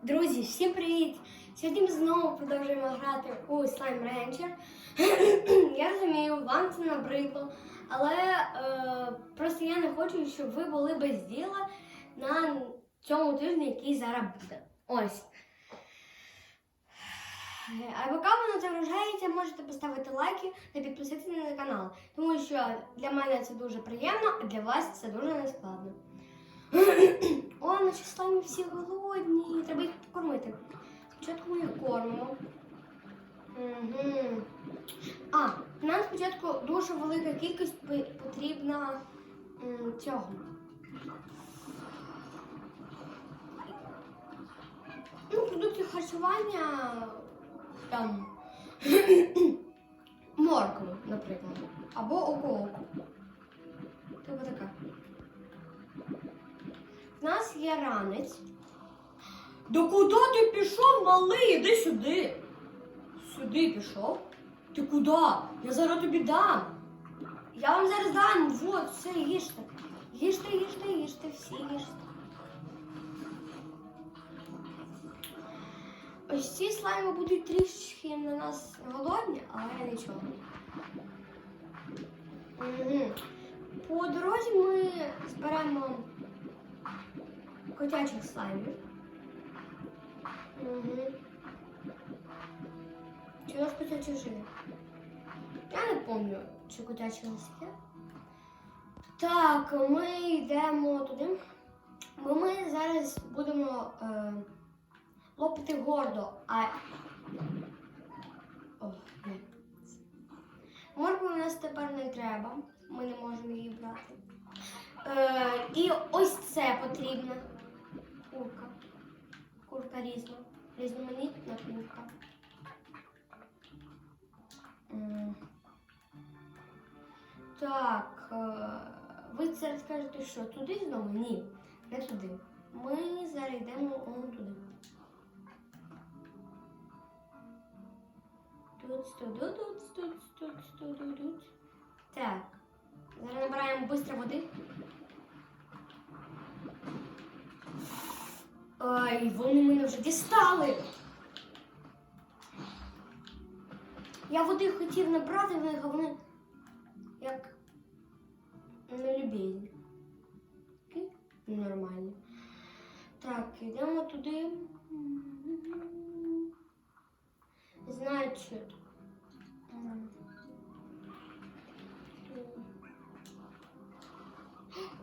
Друзі, всім привіт! Сьогодні ми знову продовжуємо грати у Slime Rancher. Я розумію, вам це набридло, але просто я не хочу, щоб ви були без діла на цьому тижні, який зараз буде. Ось. А поки воно загружається, можете поставити лайки та підписатися на канал, тому що для мене це дуже приємно, а для вас це дуже нескладно. О, наші слаймі всі голодні, треба їх покормити. Спочатку ми їх кормимо. Нам спочатку дуже велика кількість потрібна цього. Продукти харчування, там, моркви, наприклад, або околоку. Тобто така. У нас є ранець. Да куди ти пішов, малий? Іди сюди. Сюди пішов? Ти куди? Я зараз тобі дам. Я вам зараз дам. Вот, все, їжте. Їжте, всі їжте. Ось ці слайми будуть трішки на нас голодні, але нічого. По дорозі ми зберемо котячих слаймів. Чи у нас котячі жили? Я не пам'ятаю, чи котячі у нас є. Так, ми йдемо туди. Бо ми зараз будемо лопати гордо. Моркви у нас тепер не треба. Ми не можемо її брати. І ось це потрібно. Курка. Курка різноманітна курка. Так, ви зараз скажете, що туди знову? Ні, не туди. Ми зараз йдемо туди. Тут. Так, зараз набираємо швидко води. Ой, вони мене вже дістали. Я води хотів набрати в них, а вони як нелюбезні. Нормально. Так, йдемо туди. Значить.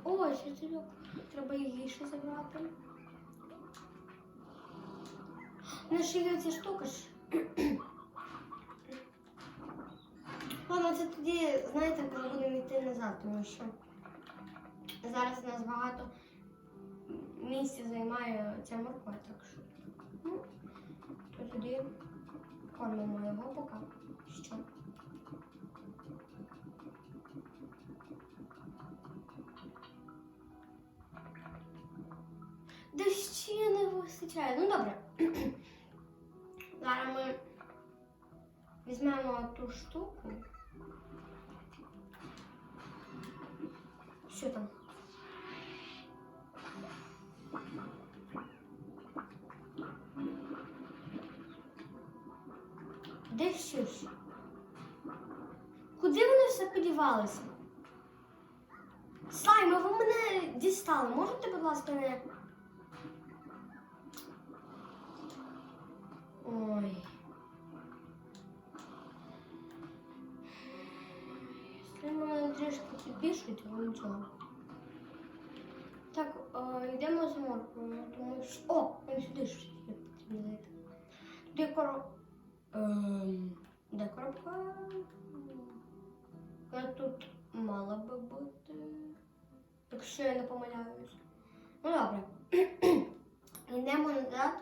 Ой, шатирок. Треба її ще забрати. У нас ще є ця штука ж. Ладно, це тоді, знаєте, коли будемо йти назад, тому що зараз у нас багато місця займає ця морква, так що. То тоді кормимо його поки що. Да ще не вистачає. Ну добре. Зараз ми візьмемо ту штуку. Що там? Де що ж? Куди вони все подівалися? Слайми, ви мене дістали. Можете, будь ласка, не... Ой. Слайми мене трішки підбільшують, але нічого. Так, йдемо з морквою, тому що... О, він сюди ж потрібно зайти. Туди де коробка? Тут мала би бути. Якщо я не помиляюсь. Ну добре. Йдемо назад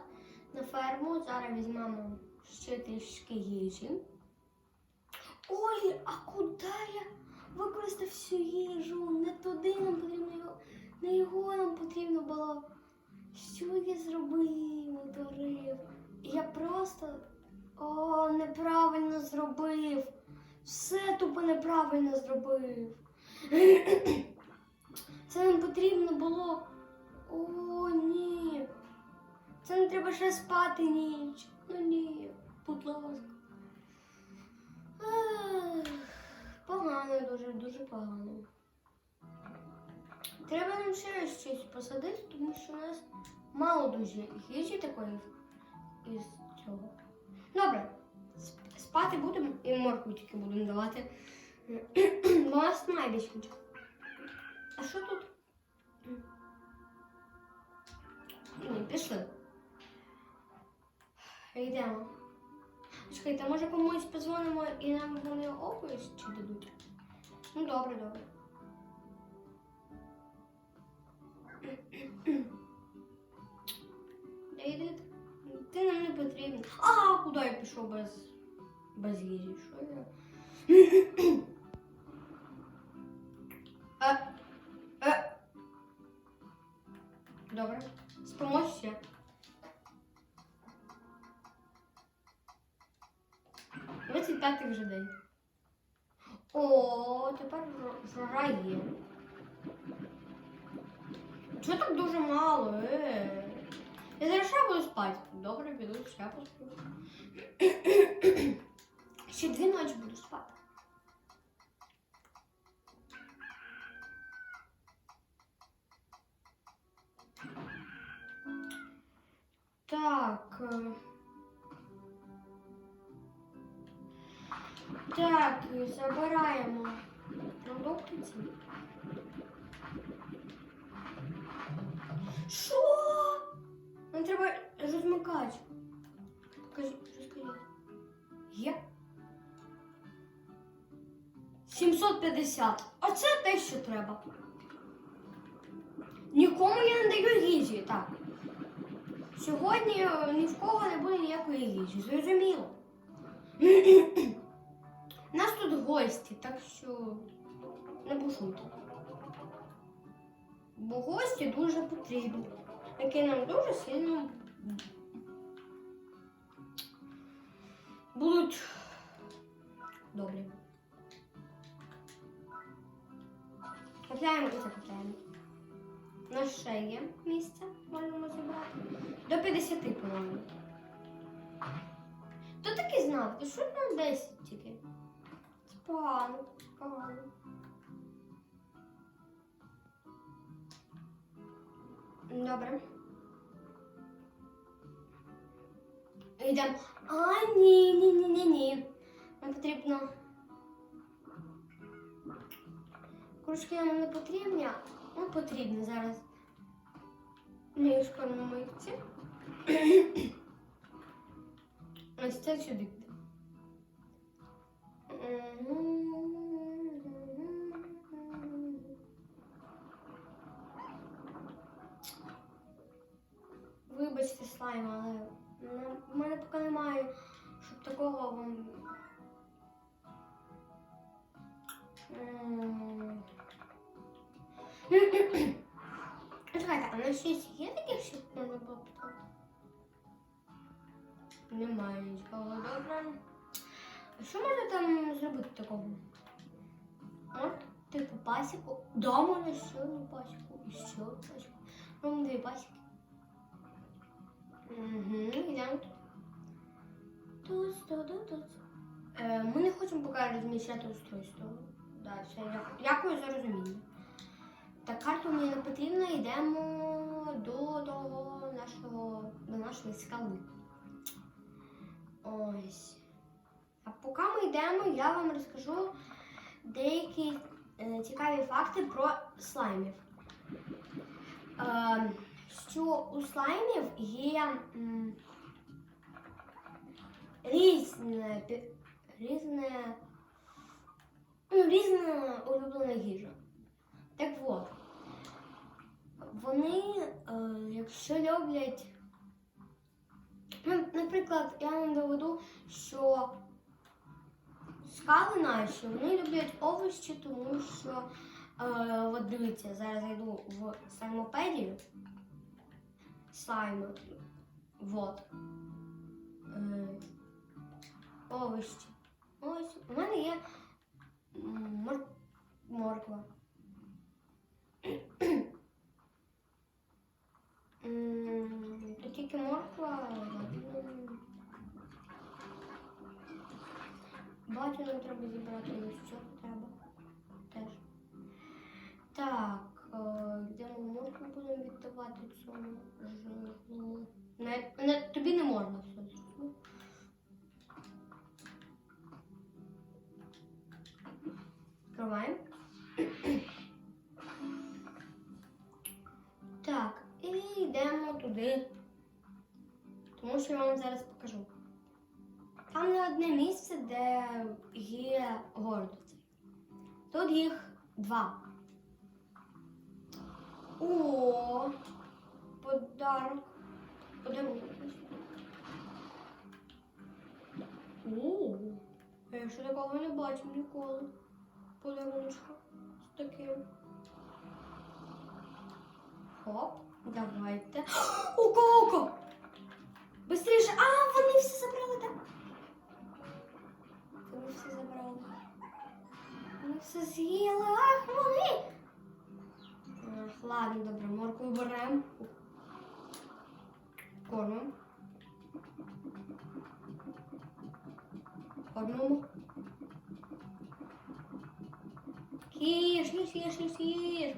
на ферму. Зараз візьмемо ще трішки їжі. Ой, а куди я використав всю їжу? Не туди нам потрібно його. Не його нам потрібно було. Що я зробив, утворив? Я просто... О, неправильно зробив. Все тупо неправильно зробив. Це нам потрібно було. О, ні. Це не треба ще спати ніч. Ну ні, будь ласка. Погано, дуже погано. Треба нам ще раз щось посадити, тому що у нас мало дуже їжі такої із цього. Добре, спати будемо і моркву тільки будемо давати. Бо у нас немає більше нічого. А що тут? Ні, пішли. Йдемо. Чекайте, може комусь позвонимо і нам вони оповість чи дадуть? Ну добре, добре. Дейвід, ти нам не потрібен. А, куди я пішов без їжі? Що я? Добре. Спимо ще. Ось 5-й вже день. О, тепер жара є. Чого так дуже мало? Я зараз ще буду спати. Добре, піду ще посплю. Ще 2 ночі буду спати. Так. Так, забираємо продукти ці. Що? Нам треба розмикати. Розкажіть. Є? 750. Оце те, що треба. Нікому я не даю їжі, так. Сьогодні ні в кого не буде ніякої їжі, зрозуміло. У нас тут гості, так що не бушуйте. Бо гості дуже потрібні, які нам дуже сильно будуть добрі. Купляємо і закупляємо. У нас ще є місце, можемо забрати. До 50, по-моєму. Хто таки знав? Ти що нам 10 тільки? Це погано, погано. Добре. Йдемо. А, ні. Нам потрібно... Кружки нам не потрібні, ну потрібні зараз. Мішка на митці. Ось це сюди. Вибачте, слайм, але в мене поки немає, щоб такого вам... Чекайте, а на щось є таке, щоб можна було питати? Немає нічого, добре. А що можна там зробити такого? От, типу пасіку. Да, можна ще одну пасіку. І ще одну пасіку. Робимо 2 пасіки. Йдемо тут. Ми не хочемо поки розміщати устройство. Да, все, дякую за розуміння. Так, карту мені не потрібно, йдемо до нашої скали. Ось. А поки ми йдемо, я вам розкажу деякі цікаві факти про слаймів. Що у слаймів є різна улюблена їжа. Так от, вони, якщо люблять, наприклад, я вам доведу, що скали наші, вони люблять овочі, тому що, от дивіться, зараз я йду в слаймопедію, слайми, от, овочі. Ось, у мене є морква. То тільки морква. Бачу, нам треба зібрати, ну що треба. Теж. Так, де ми моркву будемо віддавати цьому жирному? Тобі не можна все. Відкриваємо. Так, і йдемо туди, тому що я вам зараз покажу. Там не одне місце, де є гордиці. Тут їх 2. О, подарунок. О, я ще такого не бачив ніколи. Подаруночка з таким. Хоп, давайте. Око! Быстріше! А, вони все забрали, так? Вони все забрали. Вони все з'їли, ах, вони! Ах, ладно, добре, моркву беремо. Кормимо. Кормимо. Їж,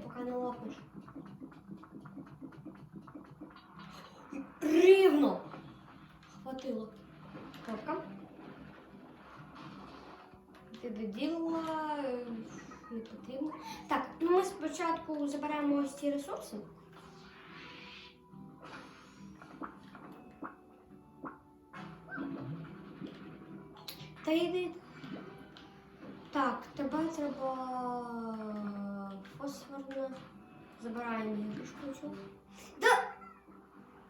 поки не лопнеш. Рівно! Хватило. Кропка. Ти доділила, не потрібно. Так, ну ми спочатку заберемо ось ці ресурси. Та йди. Так, тебе треба фосфорно. Забираємо іграшку цю. Да!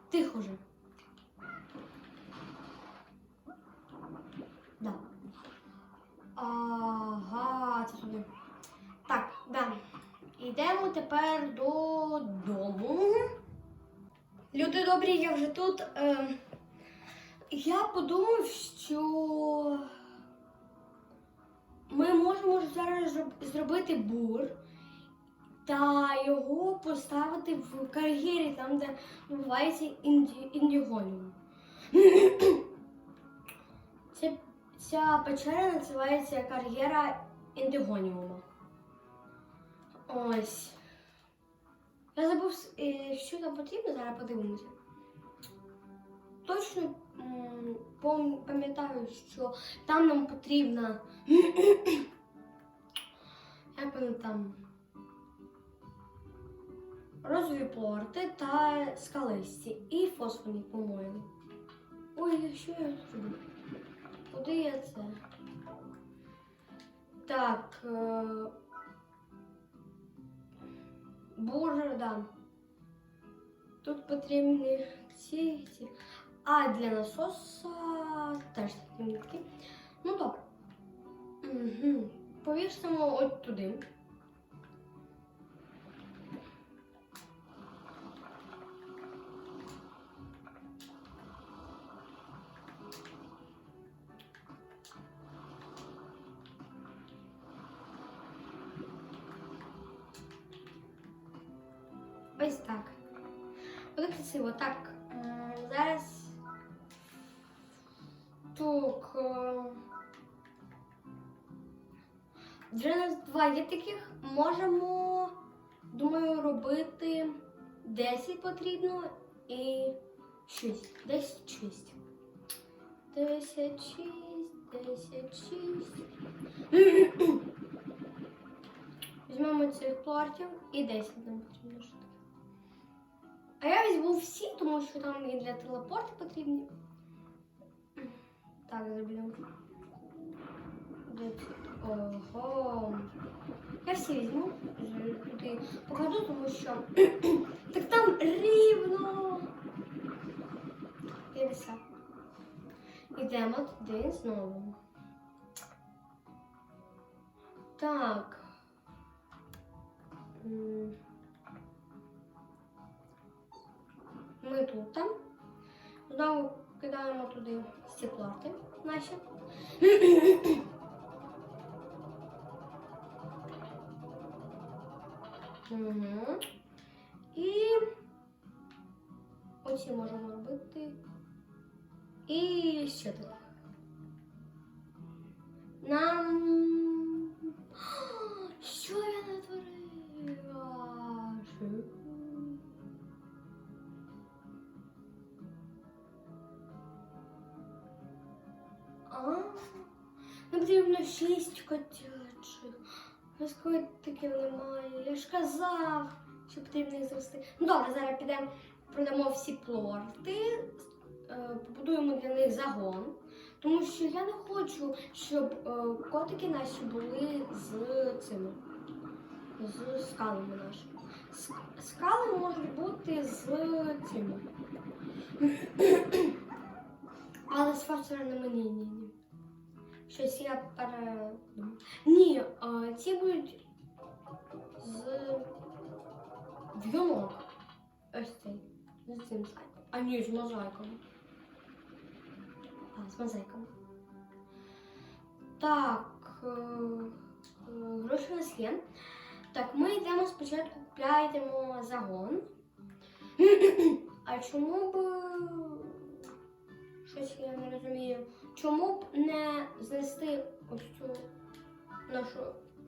Тихо же. Да. Ага, це туди. Так, да. Йдемо тепер додому. Люди добрі, я вже тут. Я подумав, що ми можемо зараз зробити бур та його поставити в кар'єрі, там, де відбувається індігоніум. Ця печера називається кар'єра індигоніума. Ось. Я забув, що там потрібно, зараз подивимося. Точно пам'ятаю, що там нам потрібно, як вони там, розові плорти та скалисті і фосфорні, по-моєму. Ой, що я зроблю? Куди я це? Так, бургер, да. Тут потрібні ці. А для насоса теж такі нитки. Ну добре. Угу. Повісимо от туди. Ось так. Буде красиво. Так, зараз так. Вже нас 2 є таких. Можемо, думаю, робити 10 потрібно і 6. 10, 6. 10, 6, 10, 6. Візьмемо цих плортів і 10 нам потрібно. А я візьму всі, тому що там і для телепорту потрібні. Так, зробимо. Ого. Я всі візьму. Туди покладу, тому що так там рівно. 50. Ідемо туди знову. Так. Ми тут там. Знову кидаємо туди ці плорти наші. Угу. І оці можемо робити. І що тут? Нам... Що я натворила? Нам потрібно 6 котячих. У нас котиків немає. Я ж казав, що потрібно їх завести. Ну добре, зараз підемо, продамо всі плорти, побудуємо для них загон. Тому що я не хочу, щоб котики наші були з цими, з скалами нашими. Скали можуть бути з цими. Але з фосфорними ні. Щось я передумала. Ні, ці будуть з в'юнок. Ось цей. З цим слайдом. А ні, з мозаїками. З мозаїками. Так, гроші у нас є. Так, ми йдемо спочатку, купляємо загон. А чому б... Щось я не розумію. Чому б не знести ось цю нашу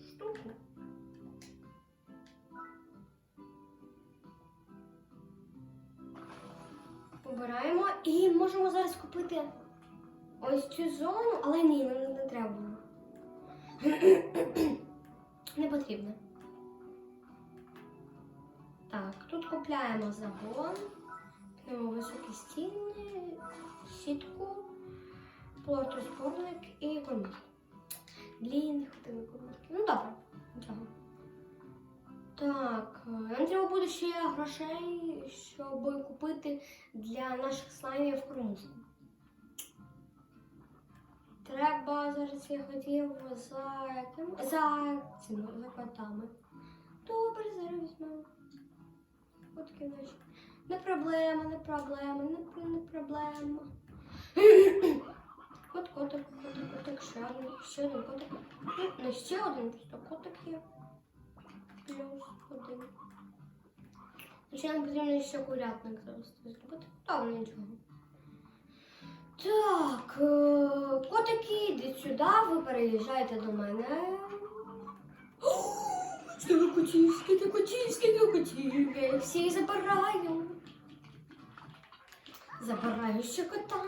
штуку? Побираємо і можемо зараз купити ось цю зону, але ні, нам не треба. Не потрібно. Так, тут купляємо загон, купляємо високі стіни, сітку, плортоспорник і кормушку. Блін, не хватило кормушки. Ну добре, нічого. Так, нам треба буде ще грошей, щоб купити для наших слаймів кормушку. Треба, зараз я хотів за яким? За котами. Добре, зараз візьмемо. Котики наші. Не проблема. Котик, ще один котик. Не ще один, просто котик є. Плюс один. Ще нам потрібно ще курятник зараз зробити. Добре, нічого. Так, котики, йдіть сюди, ви переїжджаєте до мене. Це котівські. Я їх всі забираю. Забираю ще кота.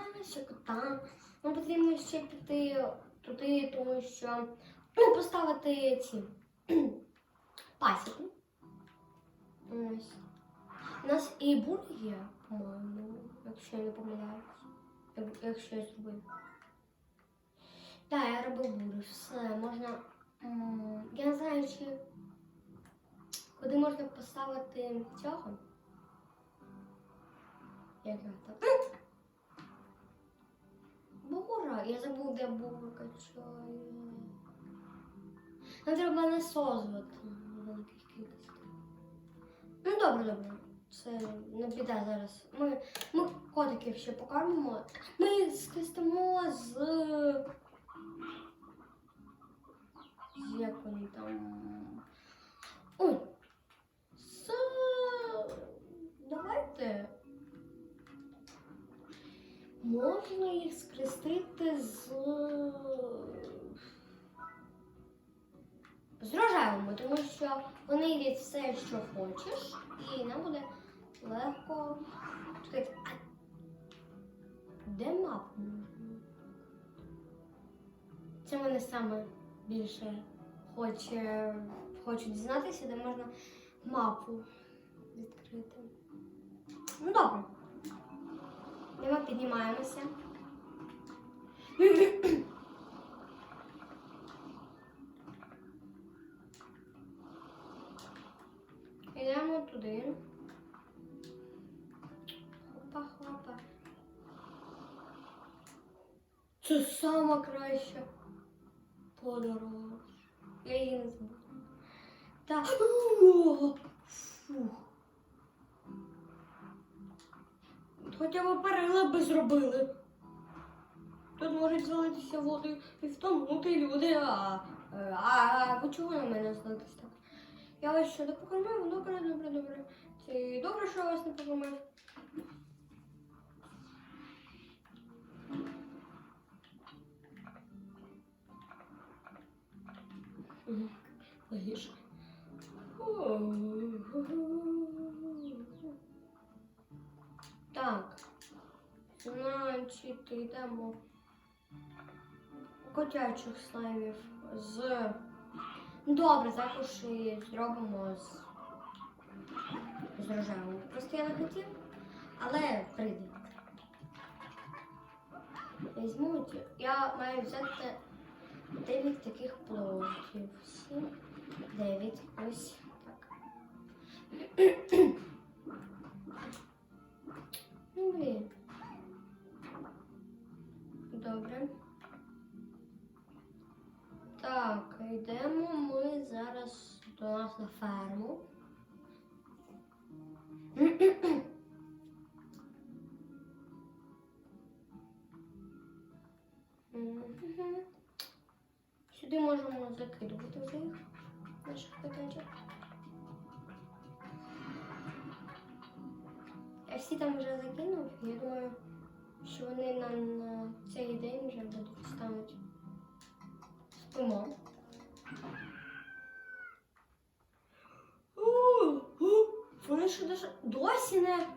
Нам потрібно ще піти туди, тому що, поставити ці пасіки. Ось. У нас і бур є, по-моєму, якщо я не помиляюсь. Якщо я зробив. Так, я робив бури, все, можна... Я не знаю, куди можна поставити цього. Як його так? Бура, я забув, де бурка, чого. Нам треба насозвати великих кількостей. Ну, добре. Це не біда зараз. Ми котиків ще покормимо. Ми їх скрестимо з... Як вони там... Ой! Давайте... Можна їх скрестити з рожевими, тому що вони їдять все, що хочеш, і нам буде легко. Чекайте, а де мапу можна? Це мене саме більше хочу дізнатися, де можна мапу відкрити. Ну добре. Ми піднімаємося. Йдемо туди. Хопа. Це сама краща подорож. Я її не забуду. Так. Фух. Хоча б перила би зробили. Тут можуть залитися воду і втонути люди. Ви чого на мене злитись так? Я вас що, не покормив? Добре. Це добре, що я вас не покормив. Логічно. Так. Значить, йдемо котячих слаймів з... Добре, також і зробимо з рожевим. Просто я не хотів, але прийде. Візьму, я маю взяти 9 таких плотів. 7, 9, ось так. Ну, блін. Добре. Так, йдемо ми зараз до нас на ферму. Сюди можемо закидувати вже їх, наших котячок. Я всі там вже закинув, я думаю, що вони на цей день вже будуть стануть спимо. Вони що досі не...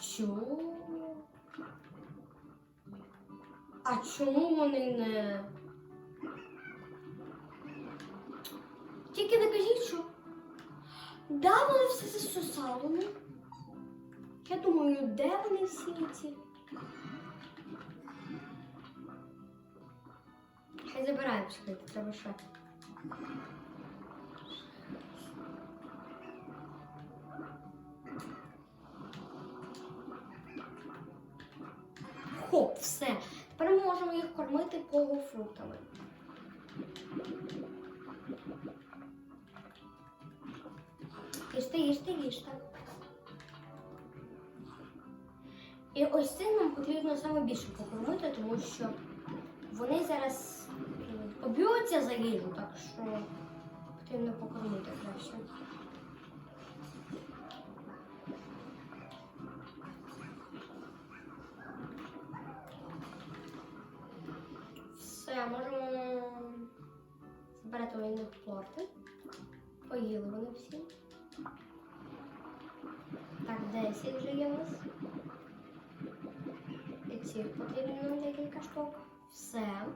Що? А чому вони не... Тільки не кажіть, що... Да, вони все засосали. Я думаю, де вони всі ці? Хай забираємо, чекайте, треба ще. Хоп, все. Тепер ми можемо їх кормити погофруктами. Їжте, їжте, їжте. І ось цим нам потрібно саме більше покормити, тому що вони зараз поб'ються за їжу, так що потрібно покормити краще. Все, можемо збирати у них плорти. Поїли вони всі. Так, 10 вже є у нас. І цих потрібно нам декілька штук. Все.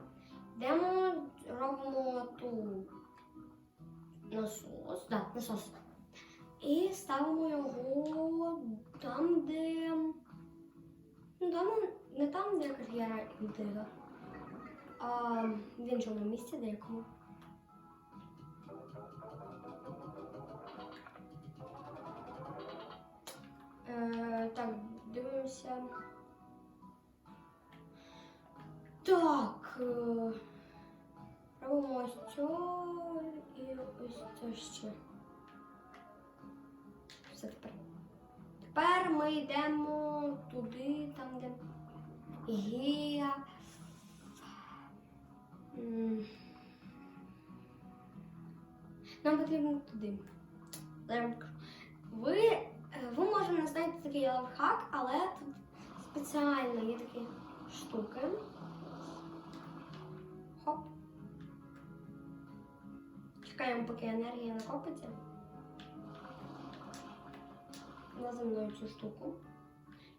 Йдемо, робимо ту насос. Да, насос. І ставимо його там, де... Ну, там, не там, де кар'єра інтрига, а в іншому місці деякому. Так, дивимося. Так, робимо ось цього і ось це ще. Все тепер. Тепер ми йдемо туди, там, де є. Нам потрібно туди. Ви можете не знаєте такий лайфхак, але тут спеціально є такі штуки. Хоп. Чекаємо, поки енергія накопиться. За мною цю штуку.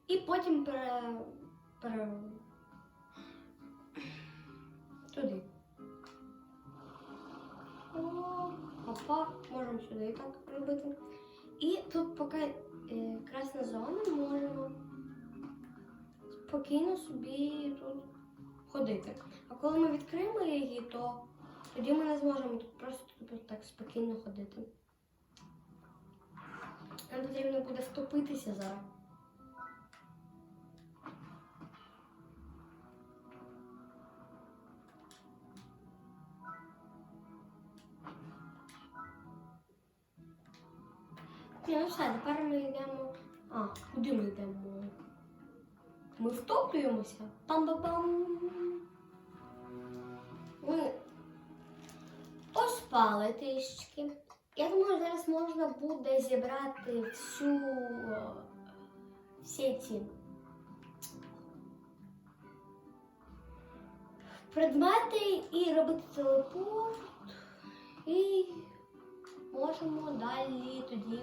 І потім туди. Опа, можемо сюди так робити. І тут поки красна зона, можемо спокійно собі тут ходити. А коли ми відкриємо її, то тоді ми не зможемо тут просто так спокійно ходити. Нам потрібно буде втопитися зараз. Ну все, тепер ми йдемо... Куди ми йдемо? Ми втоплюємося. Пам-пам-пам. Ми поспали трішечки. Я думаю, зараз можна буде зібрати всі ці предмети і робити телепорт. І можемо далі тоді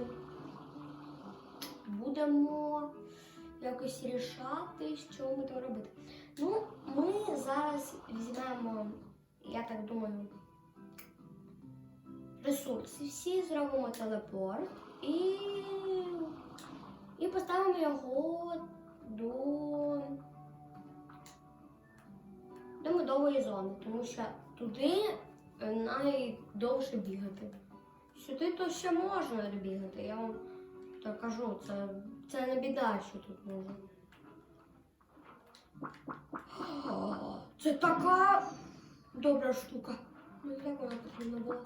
будемо якось рішати, що ми там робити. Ну, ми зараз візьмемо, я так думаю, ресурси всі, зробимо телепорт і поставимо його до медової зони, тому що туди найдовше бігати. Сюди то ще можна бігати, я вам так кажу, це не біда, що тут можна. Це така добра штука. Ну як вона потрібна була?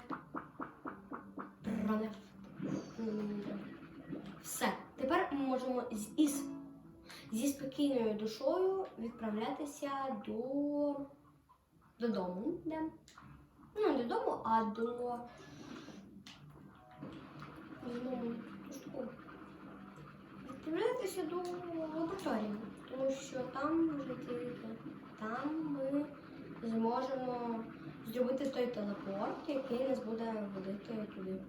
Все. Тепер ми можемо зі спокійною душою відправлятися додому. Ну, не додому, а відправлятися до лабораторії, тому що там ми зможемо зробити той телепорт, який нас буде водити туди.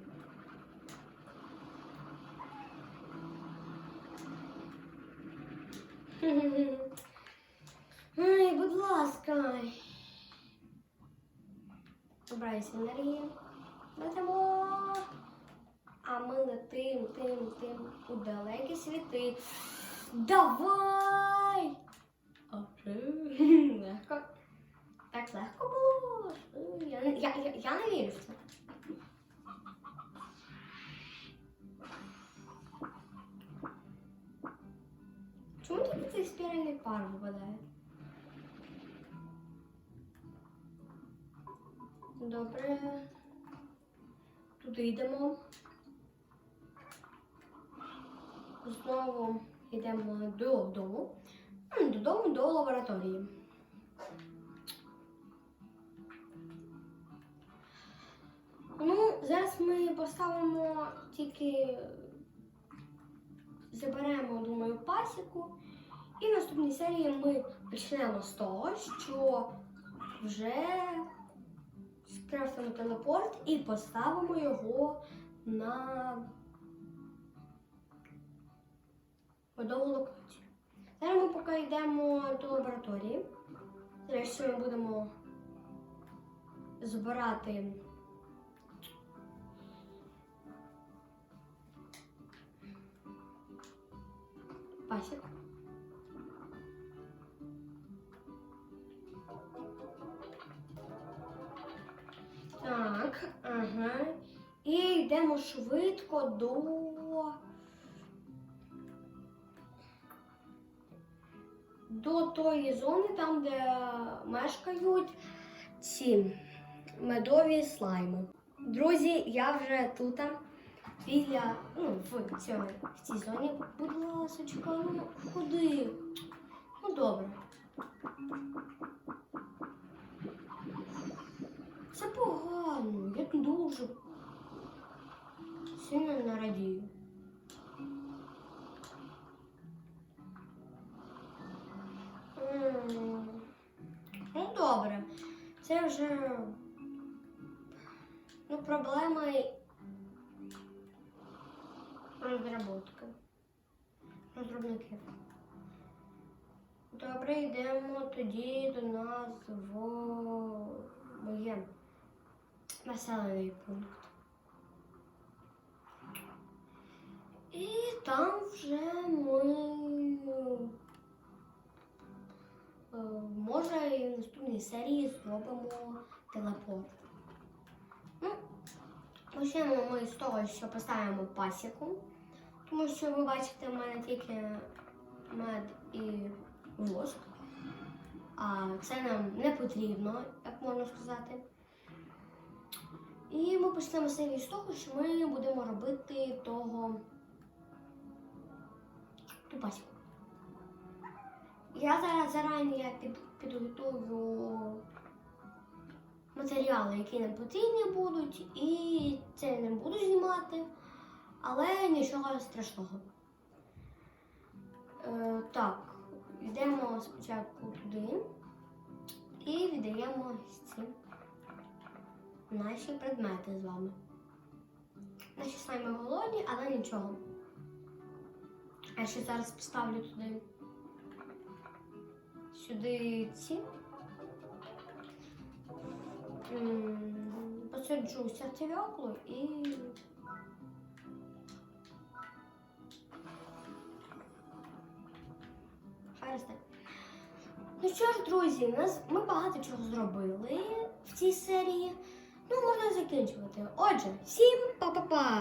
Ай, будь ласка. Набирайся енергії. Летимо. А ми летим у далекі світи. Давай! Легко. Так легко було. Я не вірю в це. Чому тільки цей спіральний пар випадає? Добре. Туди йдемо. Знову йдемо додому. Додому до лабораторії. Ну, зараз ми поставимо заберемо, думаю, пасіку. І в наступній серії ми почнемо з того, що вже скрафтимо телепорт і поставимо його на медову локацію. Зараз ми поки йдемо до лабораторії. Зараз ми будемо збирати пасіку. Так, ага. І йдемо швидко до тої зони, там, де мешкають ці медові слайми. Друзі, я вже тут, біля, в цій зоні. Будь ласочка, ну куди? Ну добре. Це погано, я дуже сильно не радію. Ну добре, це вже проблема розробників. Добре, йдемо тоді до нас в моє населений пункт. І там вже ми може і в наступній серії зробимо телепорт. Ну, почнемо ми з того, що поставимо пасіку, тому що ви бачите, в мене тільки мед і воск, а це нам не потрібно, як можна сказати. І ми почнемо серію з того, що ми будемо робити ту пасіку. Я зараз зарані підготую матеріали, які нам потрібні будуть, і це не буду знімати, але нічого страшного. Так, йдемо спочатку туди І віддаємо ці наші предмети з вами. Наші слайми голодні, але нічого. Я ще зараз поставлю сюди ці. Посаджу сертів'яклу і... Хай росте. Ну що ж, друзі, ми багато чого зробили в цій серії. Ну, можна закінчувати. Отже, всім па-па-па!